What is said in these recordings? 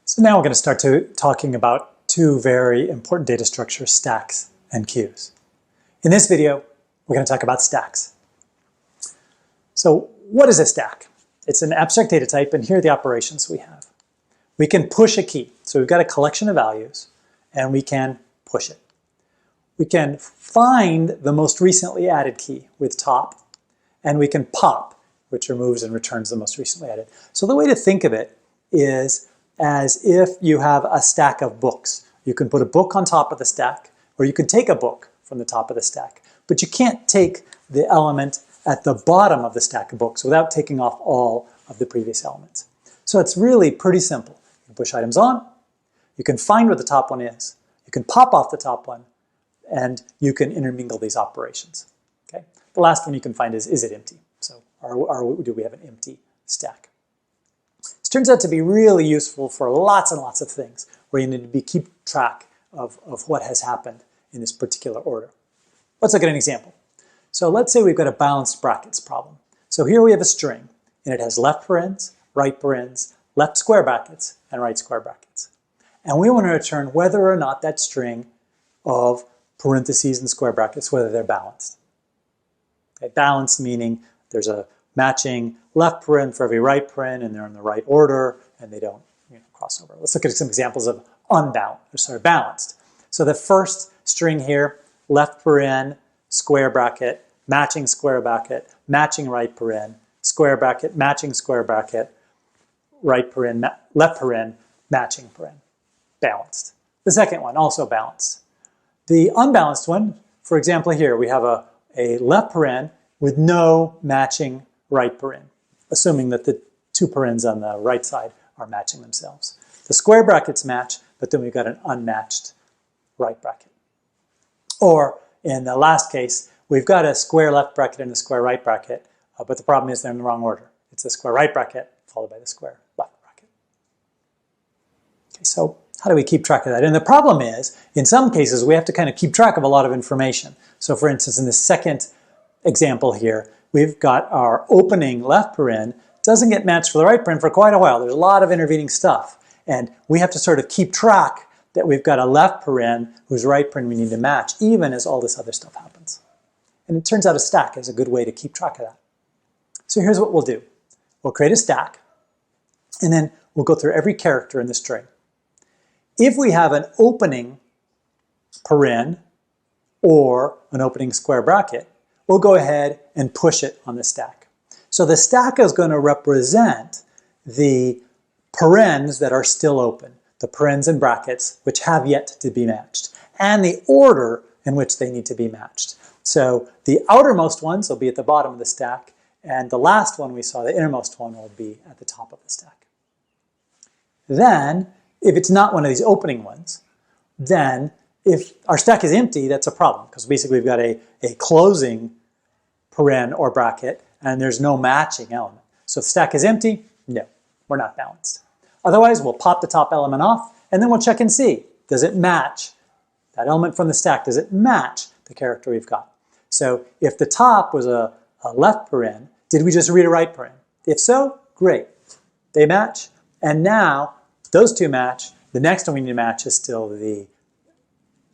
So now we're going to start talking about two very important data structures, stacks and queues. In this video, we're going to talk about stacks. So what is a stack? It's an abstract data type, and here are the operations we have. We can push a key. So we've got a collection of values, and we can push it. We can find the most recently added key with top, and we can pop, which removes and returns the most recently added. So the way to think of it is as if you have a stack of books. You can put a book on top of the stack, or you can take a book from the top of the stack. But you can't take the element at the bottom of the stack of books without taking off all of the previous elements. So it's really pretty simple. You can push items on, you can find where the top one is, you can pop off the top one, and you can intermingle these operations. Okay? The last one you can find is it empty? So do we have an empty stack? This turns out to be really useful for lots and lots of things where you need to keep track of what has happened in this particular order. Let's look at an example. So let's say we've got a balanced brackets problem. So here we have a string, and it has left parens, right parens, left square brackets, and right square brackets. And we want to return whether or not that string of parentheses and square brackets, whether they're balanced. Okay, balanced meaning there's a matching left paren for every right paren, and they're in the right order, and they don't cross over. Let's look at some examples of balanced. So the first string here, left paren, square bracket, matching square bracket, matching right paren, square bracket, matching square bracket, right paren, left paren, matching paren. Balanced. The second one, also balanced. The unbalanced one, for example here, we have a left paren with no matching right paren, assuming that the two parens on the right side are matching themselves. The square brackets match, but then we've got an unmatched right bracket. Or in the last case, we've got a square left bracket and a square right bracket, but the problem is they're in the wrong order. It's a square right bracket followed by the square left bracket. Okay, so how do we keep track of that? And the problem is, in some cases, we have to kind of keep track of a lot of information. So for instance, in the second example here, we've got our opening left paren doesn't get matched for the right paren for quite a while. There's a lot of intervening stuff. And we have to sort of keep track that we've got a left paren whose right paren we need to match, even as all this other stuff happens. And it turns out a stack is a good way to keep track of that. So here's what we'll do. We'll create a stack, and then we'll go through every character in the string. If we have an opening paren or an opening square bracket, we'll go ahead and push it on the stack. So the stack is going to represent the parens that are still open, the parens and brackets which have yet to be matched, and the order in which they need to be matched. So the outermost ones will be at the bottom of the stack, and the last one we saw, the innermost one, will be at the top of the stack. Then, if it's not one of these opening ones, then if our stack is empty, that's a problem, because basically we've got a closing paren or bracket, and there's no matching element. So if the stack is empty, no, we're not balanced. Otherwise, we'll pop the top element off, and then we'll check and see, does it match that element from the stack? Does it match the character we've got? So if the top was a left paren, did we just read a right paren? If so, great. They match, and now those two match. The next one we need to match is still the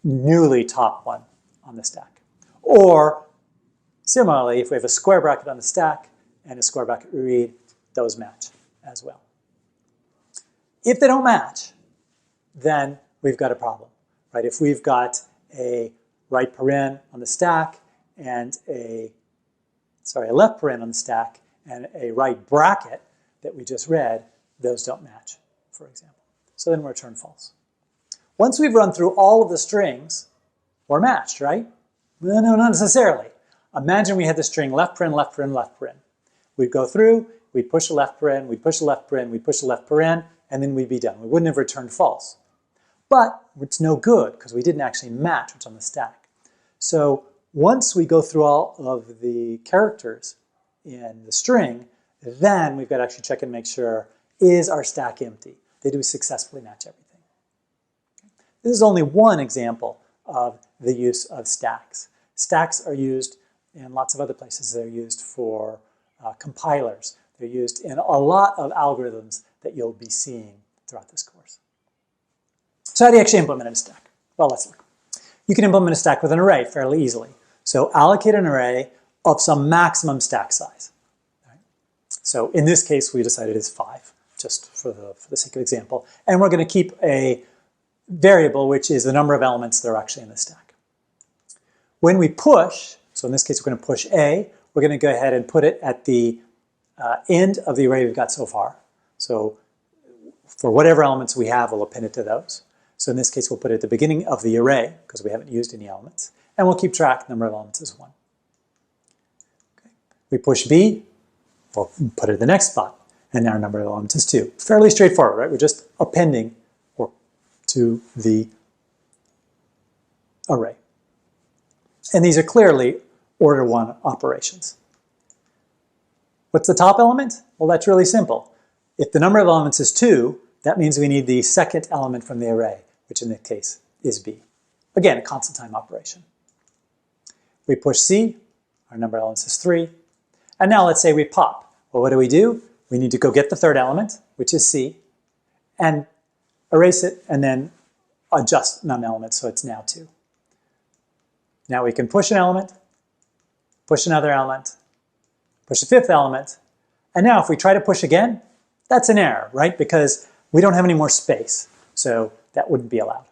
newly top one on the stack. Or similarly, if we have a square bracket on the stack and a square bracket we read, those match as well. If they don't match, then we've got a problem, right? If we've got a right paren on the stack and a left paren on the stack and a right bracket that we just read, those don't match, for example. So then we return false. Once we've run through all of the strings, we're matched, right? Well, no, not necessarily. Imagine we had the string left paren, left paren, left paren. We'd go through, we'd push the left paren, we'd push the left paren, we'd push the left paren, and then we'd be done. We wouldn't have returned false. But it's no good because we didn't actually match what's on the stack. So once we go through all of the characters in the string, then we've got to actually check and make sure, is our stack empty? Did we successfully match everything? This is only one example of the use of stacks. Stacks are used in lots of other places. They're used for compilers. They're used in a lot of algorithms that you'll be seeing throughout this course. So how do you actually implement a stack? Well, let's look. You can implement a stack with an array fairly easily. So allocate an array of some maximum stack size. Right? So in this case, we decided it's 5, just for the sake of example. And we're going to keep a variable, which is the number of elements that are actually in the stack. When we push, so in this case, we're going to push A, we're going to go ahead and put it at the end of the array we've got so far. So for whatever elements we have, we'll append it to those. So in this case, we'll put it at the beginning of the array, because we haven't used any elements. And we'll keep track, the number of elements is 1. Okay. We push B, we'll put it at the next spot. And now our number of elements is 2. Fairly straightforward, right? We're just appending to the array. And these are clearly order 1 operations. What's the top element? Well, that's really simple. If the number of elements is 2, that means we need the second element from the array, which in this case is B. Again, a constant time operation. We push C, our number of elements is 3. And now let's say we pop. Well, what do? We need to go get the third element, which is C, and erase it, and then adjust num-element so it's now 2. Now we can push an element, push another element, push a fifth element, and now if we try to push again, that's an error, right? Because we don't have any more space, so that wouldn't be allowed.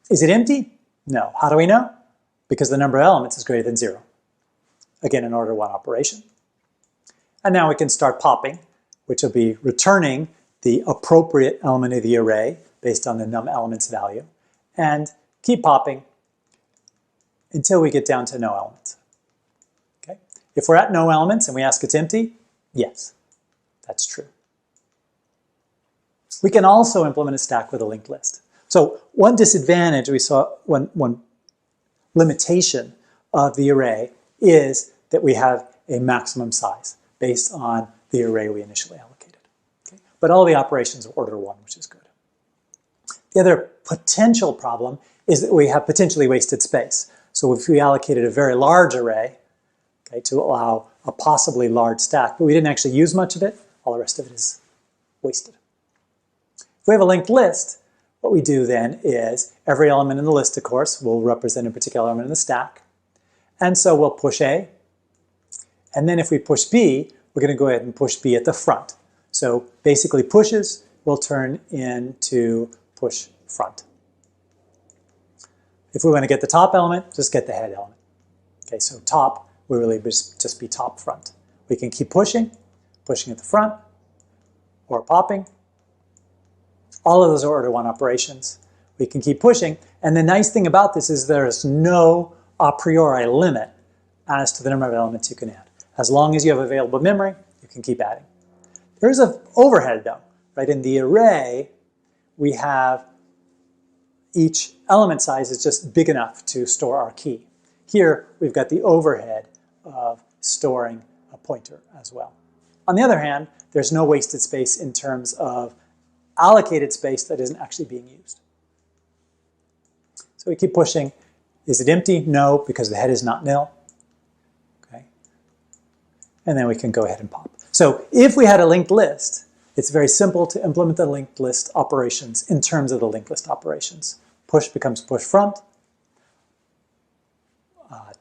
Is it empty? No. How do we know? Because the number of elements is greater than 0. Again, an order 1 operation. And now we can start popping, which will be returning the appropriate element of the array based on the num elements value, and keep popping until we get down to no elements. Okay? If we're at no elements and we ask it's empty, yes, that's true. We can also implement a stack with a linked list. So one disadvantage we saw, one limitation of the array is that we have a maximum size based on the array we initially allocated. Okay? But all the operations are order 1, which is good. The other potential problem is that we have potentially wasted space. So if we allocated a very large array, okay, to allow a possibly large stack, but we didn't actually use much of it, all the rest of it is wasted. If we have a linked list, what we do then is every element in the list, of course, will represent a particular element in the stack. And so we'll push A. And then if we push B, we're going to go ahead and push B at the front. So basically pushes will turn into push front. If we want to get the top element, just get the head element. Okay, so top will really just be top front. We can keep pushing at the front, or popping. All of those are order 1 operations. We can keep pushing, and the nice thing about this is there is no a priori limit as to the number of elements you can add. As long as you have available memory, you can keep adding. There is an overhead though, right? In the array, we have each element size is just big enough to store our key. Here, we've got the overhead of storing a pointer as well. On the other hand, there's no wasted space in terms of allocated space that isn't actually being used. So we keep pushing. Is it empty? No, because the head is not nil. Okay. And then we can go ahead and pop. So if we had a linked list, it's very simple to implement the linked list operations in terms of the linked list operations. Push becomes push front,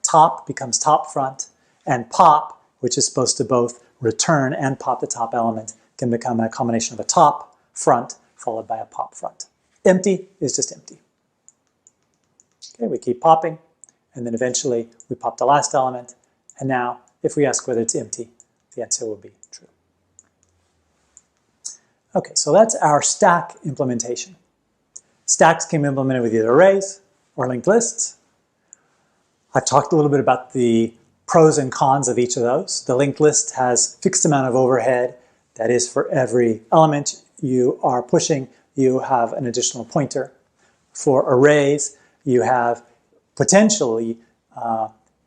top becomes top front, and pop, which is supposed to both return and pop the top element, can become a combination of a top front followed by a pop front. Empty is just empty. Okay, we keep popping, and then eventually we pop the last element, and now if we ask whether it's empty, the answer will be true. Okay, so that's our stack implementation. Stacks can be implemented with either arrays or linked lists. I've talked a little bit about the pros and cons of each of those. The linked list has a fixed amount of overhead. That is, for every element you are pushing, you have an additional pointer. For arrays, you have potentially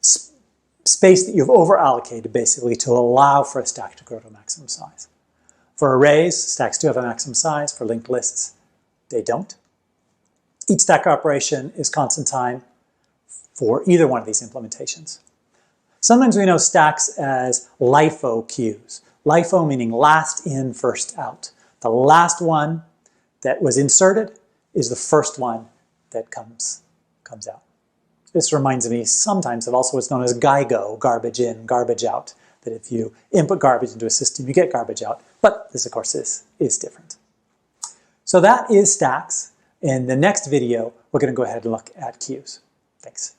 space that you've over-allocated basically to allow for a stack to grow to a maximum size. For arrays, stacks do have a maximum size. For linked lists, they don't. Each stack operation is constant time for either one of these implementations. Sometimes we know stacks as LIFO queues. LIFO meaning last in, first out. The last one that was inserted is the first one that comes out. This reminds me sometimes of also what's known as GIGO, garbage in, garbage out, that if you input garbage into a system, you get garbage out. But this, of course, is different. So that is stacks. In the next video, we're going to go ahead and look at queues. Thanks.